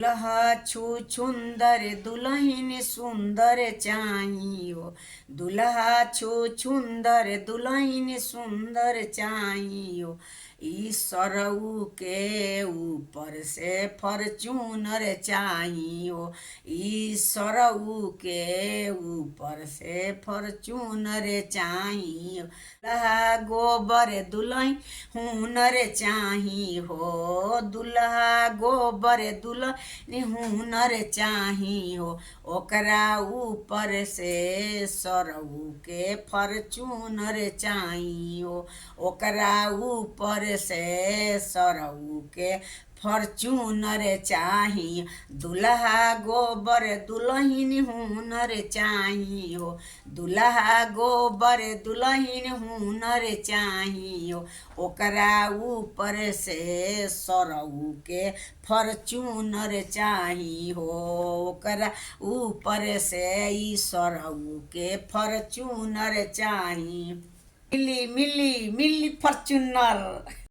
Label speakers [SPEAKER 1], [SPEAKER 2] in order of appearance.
[SPEAKER 1] दुल्हा छु छुंदर दुल्हन सुंदर चाहियो। दुल्हा छु छुंदर दुल्हन सुंदर चाहियो। ईश्वरऊ के ऊपर से फॉर्च्यूनर चाहियो। ईश्वरऊ के ऊपर से फॉर्च्यूनर चाहियो। दुल्हा गोबर दुल्हन हुनर चाही हो। दुल्हा गोबर दुल्हन हुनर चाही हो। ओकरा ऊपर से सरऊ के फॉर्च्यूनर चाही हो। ओकरा ऊपर से सरऊ के फॉर्च्यूनर चाही। दुल्हा गोबर दुल्हन हुनर चाही हो। दुल्हा गोबर दुल्हन हुनर चाही हो। ओकरा ऊपर से सरऊ के फॉर्च्यूनर चाही हो। ओकरा ऊपर से ई सरऊ के फॉर्च्यूनर चाही। मिली मिली मिली फॉर्च्यूनर।